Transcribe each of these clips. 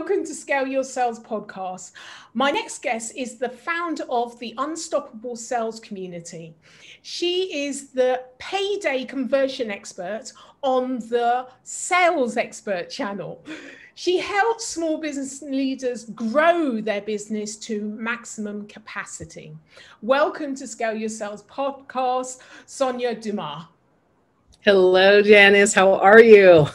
welcome to Scale Your Sales podcast. My next guest is the founder of the Unstoppable Sales Community. She is the Payday Conversion Expert on the Sales Expert channel. She helps small business leaders grow their business to maximum capacity. Welcome to Scale Your Sales podcast, Sonia Dumas. Hello, Janice. How are you?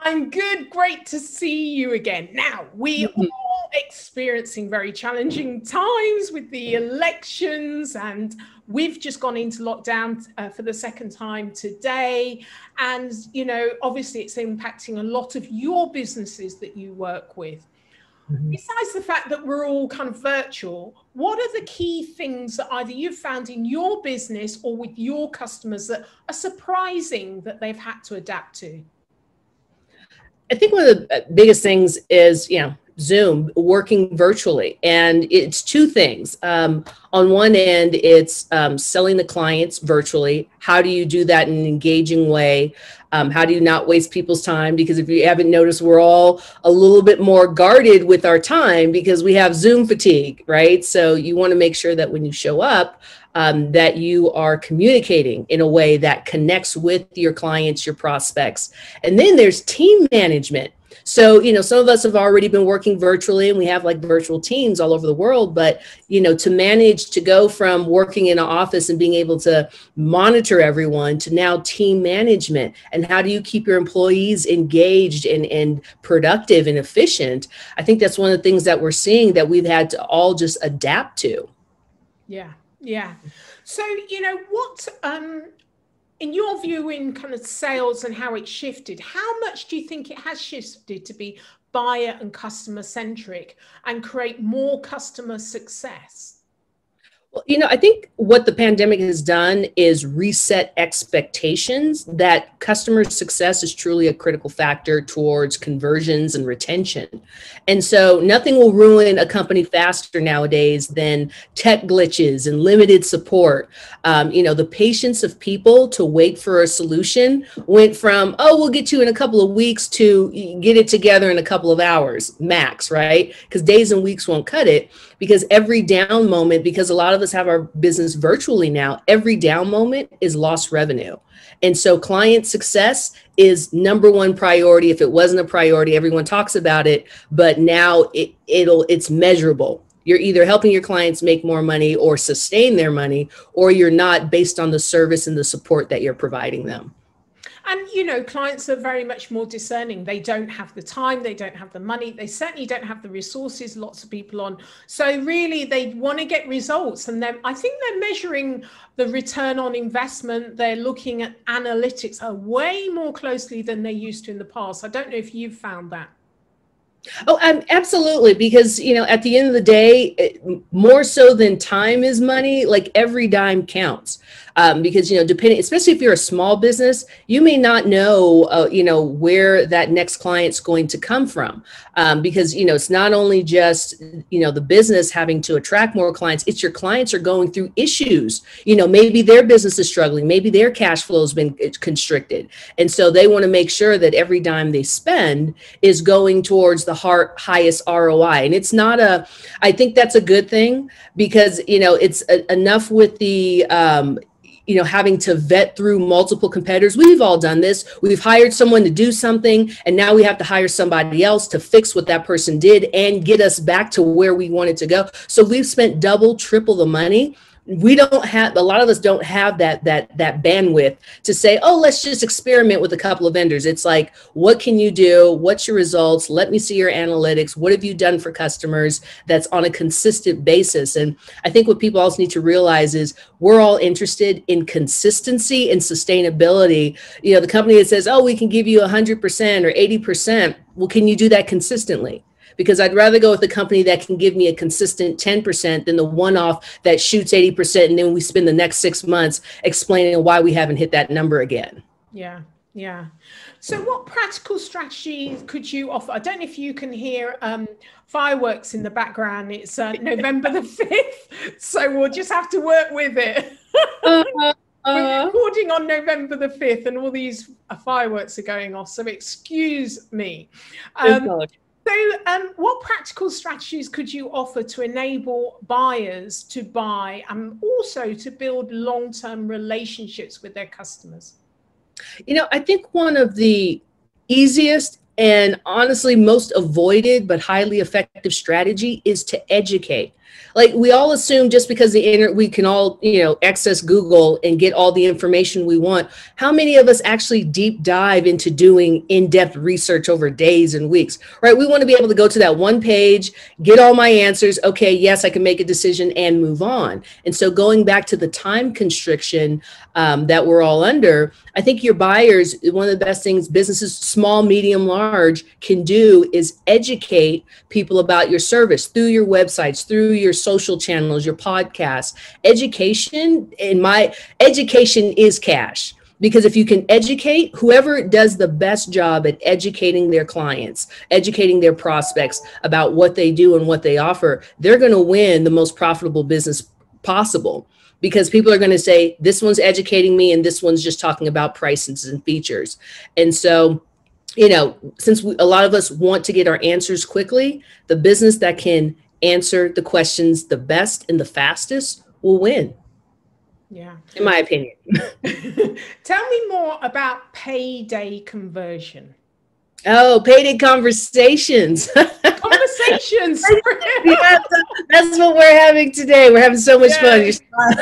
I'm good. Great to see you again. Now, we are all experiencing very challenging times with the elections, and we've just gone into lockdown for the second time today. And, you know, obviously it's impacting a lot of your businesses that you work with. Besides the fact that we're all kind of virtual, what are the key things that either you've found in your business or with your customers that are surprising that they've had to adapt to? I think one of the biggest things is, Zoom, working virtually. And it's two things. On one end, it's selling the clients virtually. How do you do that in an engaging way? How do you not waste people's time? Because if you haven't noticed, we're all a little bit more guarded with our time because we have Zoom fatigue, right? So you want to make sure that when you show up, that you are communicating in a way that connects with your clients, your prospects. And then there's team management. So, some of us have already been working virtually and we have like virtual teams all over the world. But, to manage to go from working in an office and being able to monitor everyone to now team management, and how do you keep your employees engaged and productive and efficient? I think that's one of the things that we're seeing that we've had to all just adapt to. Yeah. Yeah. So, what, in your view, in kind of sales and how it shifted, how much do you think it has shifted to be buyer and customer centric and create more customer success? Well, I think what the pandemic has done is reset expectations that customer success is truly a critical factor towards conversions and retention. And so nothing will ruin a company faster nowadays than tech glitches and limited support. The patience of people to wait for a solution went from, oh, we'll get you in a couple of weeks to get it together in a couple of hours max, right? Because days and weeks won't cut it, because every down moment, because a lot of us have our business virtually now, every down moment is lost revenue. And so client success is number one priority. If it wasn't a priority, everyone talks about it, but now it's measurable. You're either helping your clients make more money or sustain their money, or you're not, based on the service and the support that you're providing them. And, clients are very much more discerning. They don't have the time. They don't have the money. They certainly don't have the resources, lots of people on. So really, they want to get results. And then I think they're measuring the return on investment. They're looking at analytics way more closely than they used to in the past. I don't know if you've found that. Oh, absolutely. Because, at the end of the day, more so than time is money, like every dime counts. Because, depending, especially if you're a small business, you may not know, where that next client's going to come from. Because, it's not only just, the business having to attract more clients, it's your clients are going through issues. Maybe their business is struggling, maybe their cash flow has been constricted. And so they want to make sure that every dime they spend is going towards the highest ROI. And it's not I think that's a good thing, because, it's enough with the, having to vet through multiple competitors. We've all done this. We've hired someone to do something, and now we have to hire somebody else to fix what that person did and get us back to where we wanted to go. So we've spent double, triple the money. A lot of us don't have that bandwidth to say, oh, let's just experiment with a couple of vendors. It's like, what can you do? What's your results? Let me see your analytics. What have you done for customers that's on a consistent basis? And I think what people also need to realize is we're all interested in consistency and sustainability. The company that says, oh, we can give you 100% or 80%. Well, can you do that consistently? Because I'd rather go with a company that can give me a consistent 10% than the one-off that shoots 80%. And then we spend the next 6 months explaining why we haven't hit that number again. Yeah. Yeah. So what practical strategies could you offer? I don't know if you can hear fireworks in the background. It's November the 5th. So we'll just have to work with it. We're recording on November the 5th and all these fireworks are going off. So excuse me. So, what practical strategies could you offer to enable buyers to buy and also to build long-term relationships with their customers? I think one of the easiest and honestly most avoided but highly effective strategy is to educate. Like, we all assume just because we can all, access Google and get all the information we want. How many of us actually deep dive into doing in-depth research over days and weeks, right? We want to be able to go to that one page, get all my answers. Okay, yes, I can make a decision and move on. And so going back to the time constriction that we're all under, I think your buyers, one of the best things businesses, small, medium, large, can do is educate people about your service through your websites, through your social channels, your podcasts. Education is cash. Because if you can educate, whoever does the best job at educating their clients, educating their prospects about what they do and what they offer, they're going to win the most profitable business possible. Because people are going to say, this one's educating me and this one's just talking about prices and features. And so, since a lot of us want to get our answers quickly, the business that can answer the questions the best and the fastest will win. Yeah. In my opinion. Tell me more about payday conversion. Oh, Payday Conversations. Conversations. Yeah, that's what we're having today. We're having so much fun.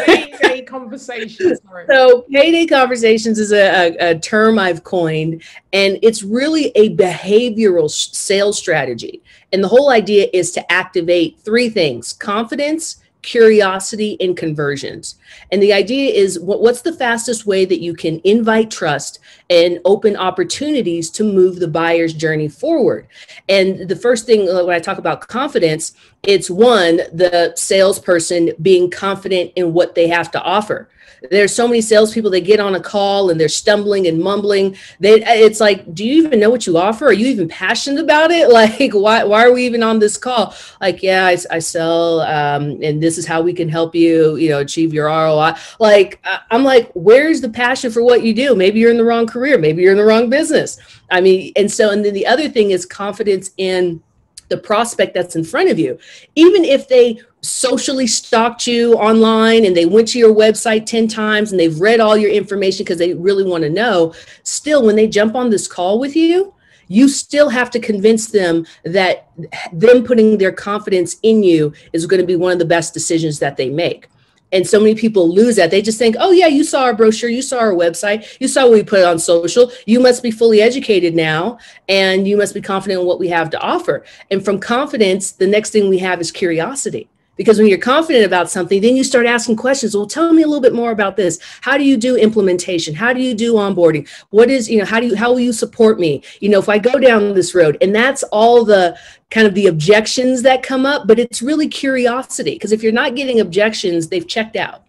Payday Conversations. So Payday Conversations is a term I've coined, and it's really a behavioral sales strategy. And the whole idea is to activate three things: confidence, curiosity, and conversions. And the idea is, what's the fastest way that you can invite trust and open opportunities to move the buyer's journey forward? And the first thing, when I talk about confidence, it's one, the salesperson being confident in what they have to offer. There's so many salespeople that get on a call and they're stumbling and mumbling. It's like, do you even know what you offer? Are you even passionate about it? Like, why are we even on this call? Like, yeah, I sell, and this is how we can help you, achieve your ROI. Like, I'm like, where's the passion for what you do? Maybe you're in the wrong career. Maybe you're in the wrong business. I mean, and then the other thing is confidence in the prospect that's in front of you. Even if they socially stalked you online and they went to your website 10 times and they've read all your information because they really want to know, still, when they jump on this call with you, you still have to convince them that them putting their confidence in you is going to be one of the best decisions that they make. And so many people lose that. They just think, oh yeah, you saw our brochure, you saw our website, you saw what we put on social. You must be fully educated now, and you must be confident in what we have to offer. And from confidence, the next thing we have is curiosity. Because when you're confident about something, then you start asking questions. Well, tell me a little bit more about this. How do you do implementation? How do you do onboarding? What is, how will you support me? If I go down this road? And that's all the kind of the objections that come up, but it's really curiosity. Because if you're not getting objections, they've checked out.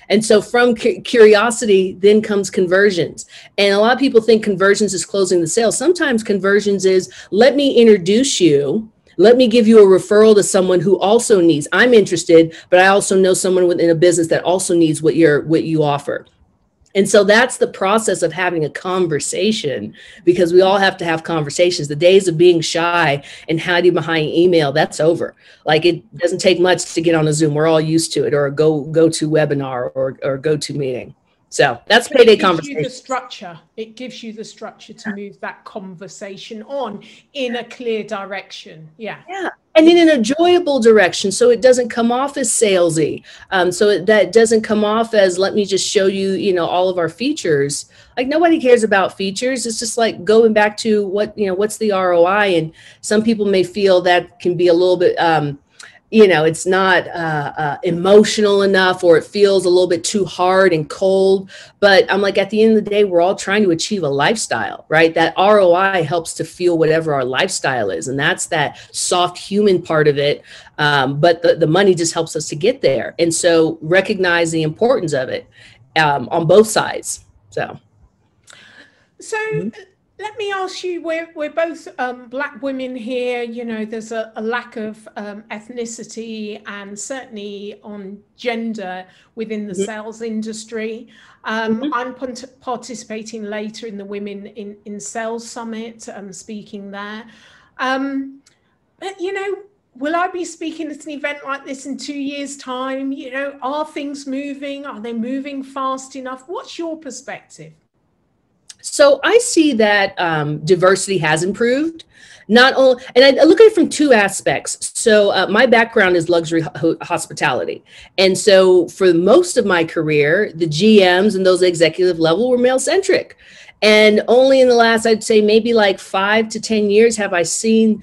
And so from curiosity, then comes conversions. And a lot of people think conversions is closing the sale. Sometimes conversions is, let me introduce you. Let me give you a referral to someone who also needs. I'm interested, but I also know someone within a business that also needs what you offer. And so that's the process of having a conversation, because we all have to have conversations. The days of being shy and hiding behind email, that's over. Like, it doesn't take much to get on a Zoom. We're all used to it, or a go to webinar or go to meeting. So that's Payday Conversation. It gives you the structure to move that conversation on in a clear direction. Yeah. And in an enjoyable direction, so it doesn't come off as salesy. That doesn't come off as, let me just show you, all of our features. Like, nobody cares about features. It's just like going back to what's the ROI? And some people may feel that can be a little bit, it's not emotional enough, or it feels a little bit too hard and cold. But I'm like, at the end of the day, we're all trying to achieve a lifestyle, right? That ROI helps to fuel whatever our lifestyle is. And that's that soft human part of it. But the money just helps us to get there. And so recognize the importance of it on both sides. So. Let me ask you, we're both Black women here. There's a lack of ethnicity and certainly on gender within the sales industry. I'm participating later in the Women in Sales Summit, speaking there. You know, will I be speaking at an event like this in 2 years' time? You know, are things moving? Are they moving fast enough? What's your perspective? So I see that diversity has improved. Not only, and I look at it from two aspects. So my background is luxury hospitality. And so for most of my career, the GMs and those executive level were male centric. And only in the last, I'd say maybe like 5 to 10 years have I seen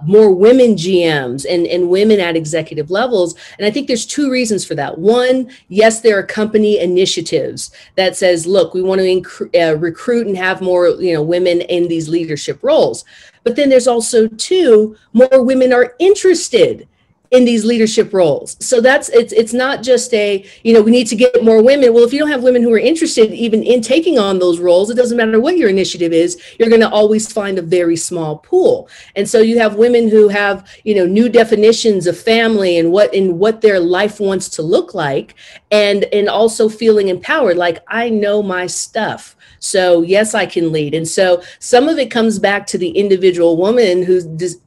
more women GMs and women at executive levels. And I think there's two reasons for that. One, yes, there are company initiatives that says, look, we want to recruit and have more, women in these leadership roles. But then there's also two, more women are interested in these leadership roles. So it's not just we need to get more women. Well, if you don't have women who are interested even in taking on those roles, it doesn't matter what your initiative is, you're going to always find a very small pool. And so you have women who have, new definitions of family and what their life wants to look like, and also feeling empowered, like I know my stuff. So yes, I can lead. And so some of it comes back to the individual woman who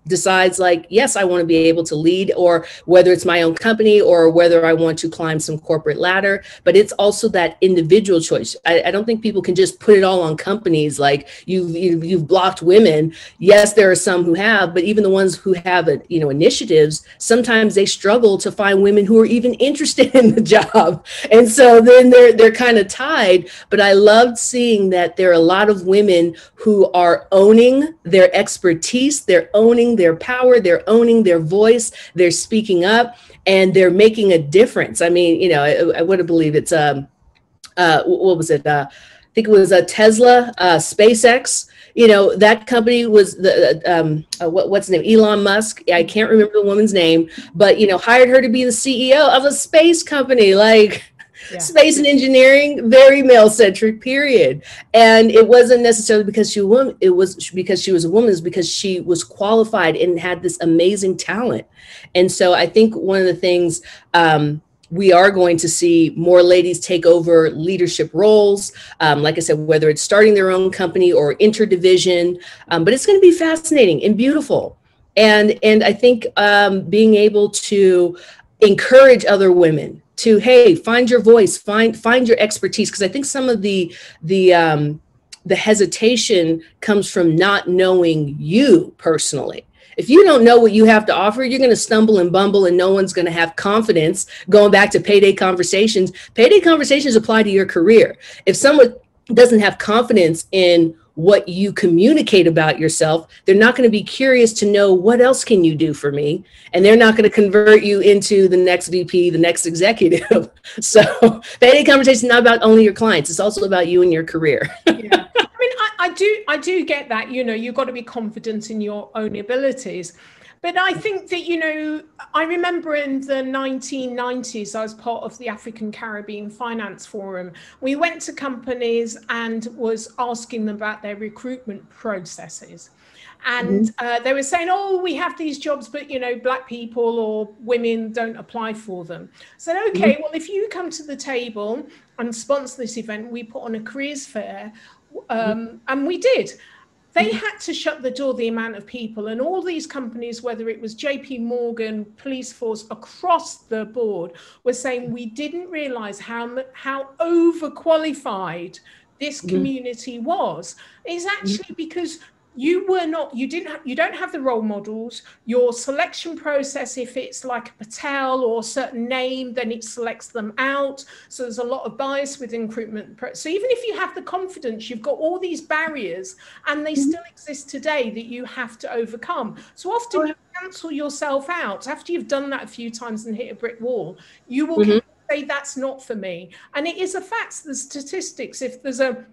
decides like, yes, I want to be able to lead, or whether it's my own company or whether I want to climb some corporate ladder. But it's also that individual choice. I don't think people can just put it all on companies like you've blocked women. Yes, there are some who have, but even the ones who have initiatives, sometimes they struggle to find women who are even interested in the job. And so then they're kind of tied. But I loved seeing that there are a lot of women who are owning their expertise, they're owning their power, they're owning their voice, they're speaking up, and they're making a difference. I mean, I wouldn't believe it's what was it? I think it was a Tesla, SpaceX. That company was what's the name? Elon Musk. I can't remember the woman's name, but hired her to be the CEO of a space company. Like, yeah. Space and engineering, very male-centric, period. And it wasn't necessarily because she was a woman. It was because she was a woman. It's because she was qualified and had this amazing talent. And so I think one of the things we are going to see more ladies take over leadership roles. Like I said, whether it's starting their own company or interdivision, but it's going to be fascinating and beautiful. And I think being able to encourage other women to, hey, find your voice, find your expertise. Because I think some of the hesitation comes from not knowing you personally. If you don't know what you have to offer, you're going to stumble and bumble, and no one's going to have confidence. Going back to Payday Conversations apply to your career. If someone doesn't have confidence in what you communicate about yourself, they're not going to be curious to know what else can you do for me, and they're not going to convert you into the next VP, the next executive. So Payday Conversation is not about only your clients; it's also about you and your career. Yeah. I I do get that. You've got to be confident in your own abilities. But I think that, I remember in the 1990s, I was part of the African Caribbean Finance Forum. We went to companies and was asking them about their recruitment processes. And they were saying, oh, we have these jobs, but, Black people or women don't apply for them. I said, okay, well, if you come to the table and sponsor this event, we put on a careers fair, and we did. They had to shut the door, the amount of people, and all these companies, whether it was JP Morgan, police force, across the board, were saying we didn't realize how overqualified this community was. It's actually because you don't have the role models. Your selection process, if it's like a Patel or a certain name, then it selects them out. So there's a lot of bias within recruitment. So even if you have the confidence, you've got all these barriers, and they still exist today that you have to overcome. So often you cancel yourself out. After you've done that a few times and hit a brick wall, you will say that's not for me. And it is a fact, the statistics, if there's a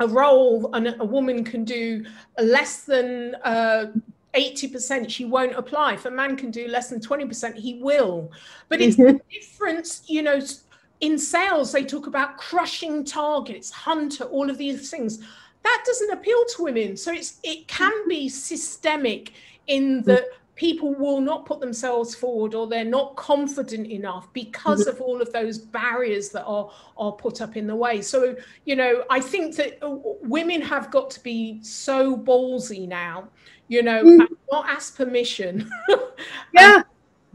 role and a woman can do less than 80%, she won't apply. If a man can do less than 20%, he will. But it's the difference, in sales, they talk about crushing targets, hunter, all of these things. That doesn't appeal to women. So it can be systemic in that people will not put themselves forward, or they're not confident enough because of all of those barriers that are put up in the way. So, you know, I think that women have got to be so ballsy now, you know, and not ask permission. Yeah.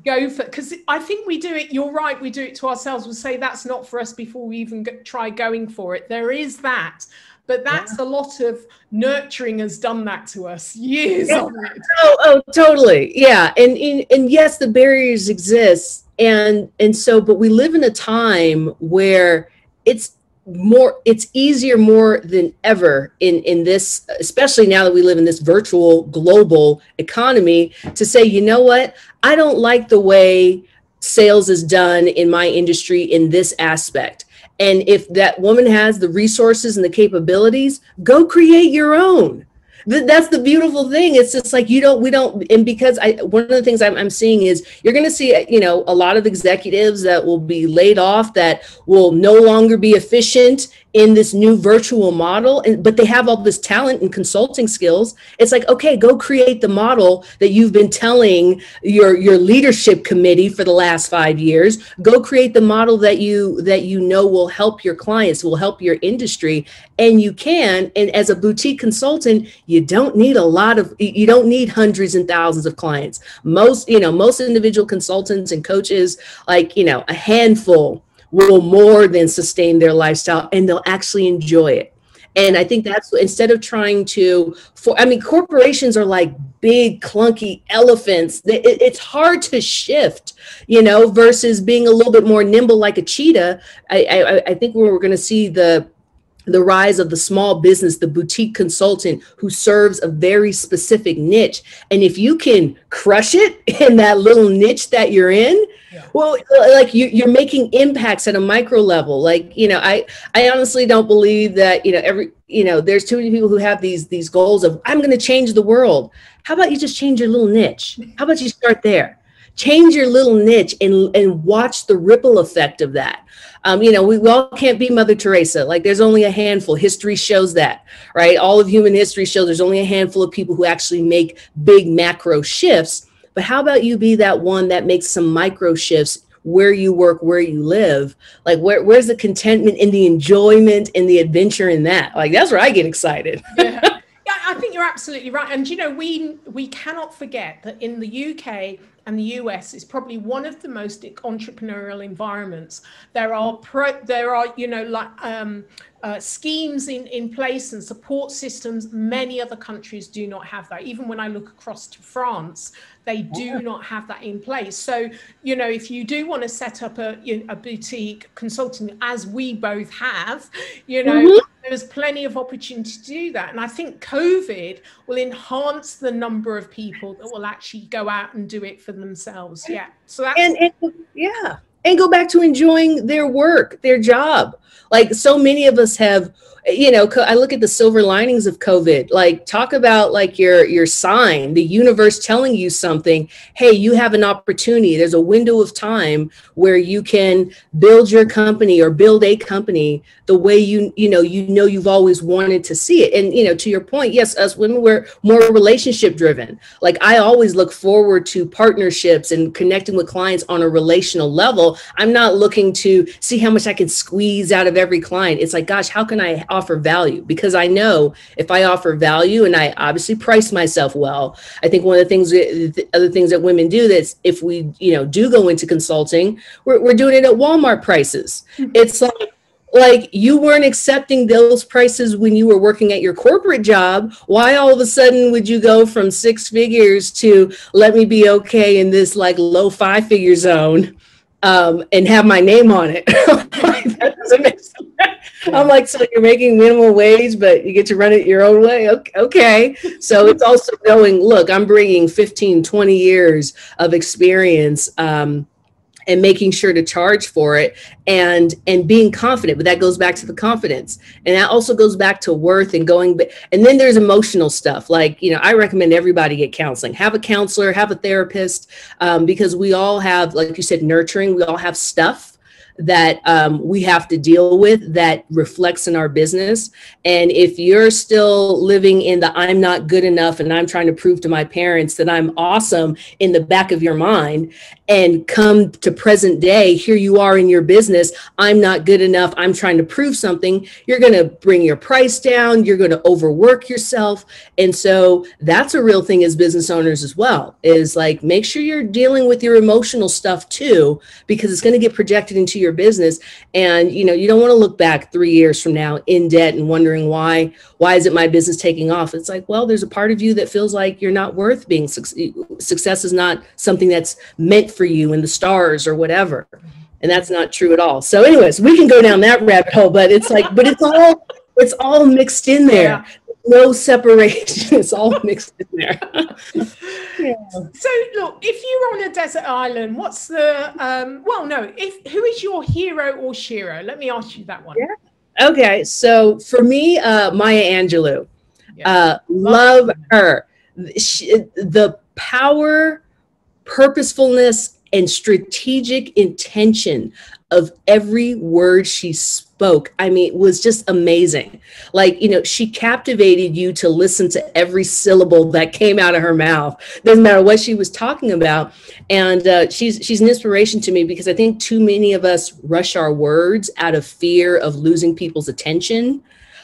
Go for, because I think we do it, you're right, we do it to ourselves. We'll say that's not for us before we even try going for it. There is that. But that's a lot of nurturing has done that to us, years of it. Oh, totally. Yeah. And yes, the barriers exist. And so, but we live in a time where it's easier more than ever in this, especially now that we live in this virtual global economy, to say, you know what, I don't like the way sales is done in my industry in this aspect. And if that woman has the resources and the capabilities, go create your own. That's the beautiful thing. It's just like, we don't, and because one of the things I'm seeing is you're going to see, you know, a lot of executives that will be laid off, that will no longer be efficient in this new virtual model, but they have all this talent and consulting skills. It's like, okay, go create the model that you've been telling your leadership committee for the last 5 years. Go create the model that you know will help your clients, will help your industry. And you can, and as a boutique consultant, you don't need hundreds and thousands of clients. Most individual consultants and coaches, like, you know, a handful will more than sustain their lifestyle, and they'll actually enjoy it. And I think that's, instead of trying to, corporations are like big clunky elephants. It's hard to shift, you know, versus being a little bit more nimble like a cheetah. I think we're going to see the rise of the small business, the boutique consultant who serves a very specific niche. And if you can crush it in that little niche that you're in, well, like you're making impacts at a micro level. Like, you know, I honestly don't believe that, you know, there's too many people who have these goals of, I'm going to change the world. How about you just change your little niche? How about you start there? Change your little niche and watch the ripple effect of that. You know, we all can't be Mother Teresa. Like, there's only a handful. History shows that, right? All of human history shows there's only a handful of people who actually make big macro shifts. But how about you be that one that makes some micro shifts where you work, where you live? Like, where's the contentment and the enjoyment and the adventure in that? Like, that's where I get excited. Yeah. I think you're absolutely right. And, you know, we cannot forget that in the UK and the US is probably one of the most entrepreneurial environments. There are you know, like schemes in place and support systems. Many other countries do not have that. Even when I look across to France, they do not have that in place. So, you know, if you do want to set up a boutique consulting, as we both have, you know, there's plenty of opportunity to do that. And I think COVID will enhance the number of people that will actually go out and do it for themselves. Yeah. So that's and go back to enjoying their work, their job. Like, so many of us have, you know, I look at the silver linings of COVID. Like, talk about like your sign, the universe telling you something. Hey, you have an opportunity. There's a window of time where you can build your company or build a company the way you've always wanted to see it. And, you know, to your point, yes, us women, we're more relationship driven. Like, I always look forward to partnerships and connecting with clients on a relational level. I'm not looking to see how much I can squeeze out of every client. It's like, gosh, how can I offer value? Because I know if I offer value, and I obviously price myself well. I think one of the other things that women do, that's if we, you know, do go into consulting, we're doing it at Walmart prices. It's like you weren't accepting those prices when you were working at your corporate job. Why all of a sudden would you go from 6 figures to let me be okay in this like low 5-figure zone and have my name on it? That doesn't make sense. I'm like, so you're making minimum wage, but you get to run it your own way? Okay. So it's also going, look, I'm bringing 15, 20 years of experience and making sure to charge for it and being confident. But that goes back to the confidence. And that also goes back to worth and going. And then there's emotional stuff. Like, you know, I recommend everybody get counseling. Have a counselor, have a therapist, because we all have, like you said, nurturing. We all have stuff that we have to deal with that reflects in our business. And if you're still living in the I'm not good enough and I'm trying to prove to my parents that I'm awesome in the back of your mind, and come to present day, here you are in your business, I'm not good enough, I'm trying to prove something, you're going to bring your price down, you're going to overwork yourself. And so that's a real thing as business owners as well, is like, make sure you're dealing with your emotional stuff too, because it's going to get projected into your business. And, you know, you don't want to look back 3 years from now in debt and wondering why isn't my business taking off? It's like, well, there's a part of you that feels like you're not worth being success is not something that's meant for you in the stars or whatever. And that's not true at all. So anyways, we can go down that rabbit hole, but it's like, but it's all mixed in there. Yeah. No separation. It's all mixed in there. Yeah. So look, if you're on a desert island, what's the, who is your hero or shero? Let me ask you that one. Yeah. Okay. So for me, Maya Angelou, love her. The power, purposefulness, and strategic intention of every word she spoke, I mean, it was just amazing. Like, you know, she captivated you to listen to every syllable that came out of her mouth. Doesn't matter what she was talking about. And she's an inspiration to me, because I think too many of us rush our words out of fear of losing people's attention.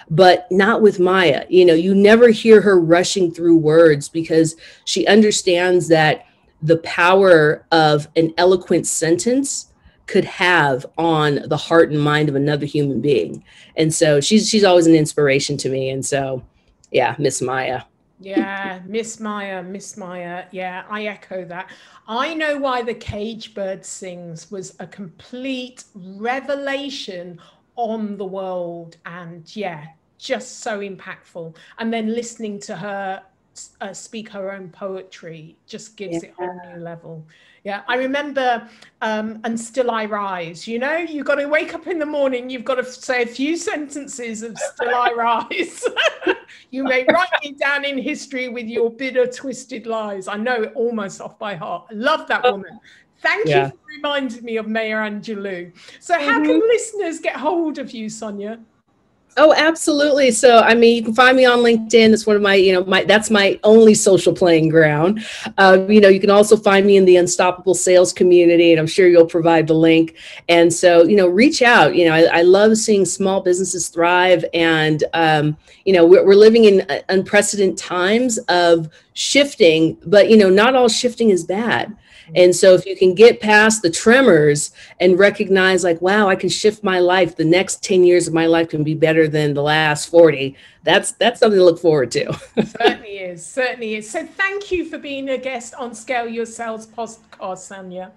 But not with Maya. You know, you never hear her rushing through words, because she understands that the power of an eloquent sentence could have on the heart and mind of another human being. And so she's always an inspiration to me. And so, yeah, Miss Maya. Yeah, Miss Maya. Yeah, I echo that. I Know Why the Cage Bird Sings was a complete revelation on the world, and yeah, just so impactful. And then listening to her speak her own poetry just gives it a whole new level. Yeah, I remember And Still I Rise. You know, you've got to wake up in the morning, you've got to say a few sentences of Still I Rise. You may write me down in history with your bitter, twisted lies. I know it almost off by heart. I love that woman. Thank you for reminding me of Maya Angelou. So how can listeners get hold of you, Sonia? Oh, absolutely. So, I mean, you can find me on LinkedIn. It's one of my, that's my only social playing ground. You can also find me in the Unstoppable Sales community, and I'm sure you'll provide the link. And so, reach out. I love seeing small businesses thrive. And, we're living in unprecedented times of shifting, but, not all shifting is bad. And so if you can get past the tremors and recognize, like, wow, I can shift my life. The next 10 years of my life can be better than the last 40. That's something to look forward to. Certainly is. So thank you for being a guest on Scale Your Sales podcast, Sonia.